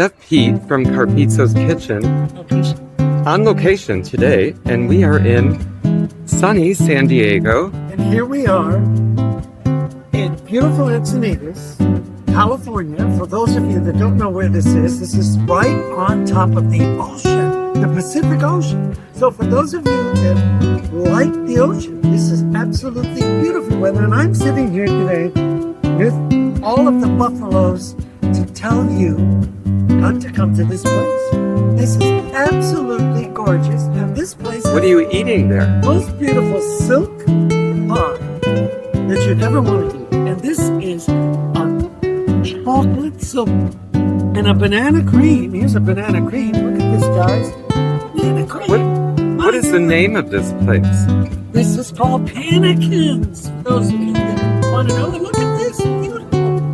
Chef Pete from Carpizzo's Kitchen on location today, and we are in sunny San Diego. And here we are in beautiful Encinitas, California. For those of you that don't know where this is right on top of the ocean, the Pacific Ocean. So for those of you that like the ocean, this is absolutely beautiful weather. And I'm sitting here today with all of the buffaloes to tell you not to come to this place. This is absolutely gorgeous. And this place What are you eating there? most beautiful silk pie that you'd ever want to eat. And this is a chocolate silk and a banana cream. Here's a banana cream. Look at this, guys. Banana cream. What is the name of this place? This is called Pannikins. For those of you that want to know, look at this. Beautiful.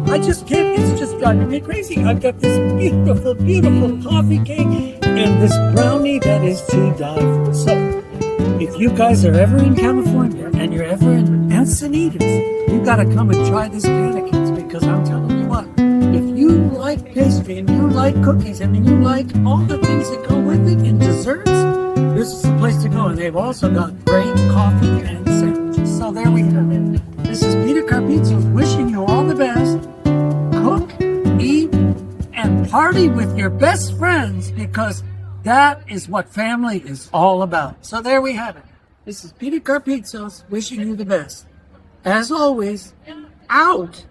I just can't, it's just driving me crazy. I've got this beautiful, beautiful coffee cake and this brownie that is to die for. So, if you guys are ever in California and you're ever in Encinitas, you gotta come and try this Pannikins, because I'm telling you what, if you like pastry and you like cookies and you like all the things that go with it and desserts, this is the place to go. And they've also got great coffee and sandwiches. So there we have it. This is Peter Carpizzo wishing you all the best. Cook, eat, and party with your best friends, because that is what family is all about. So there we have it. This is Peter Carpizzo wishing you the best. As always, out.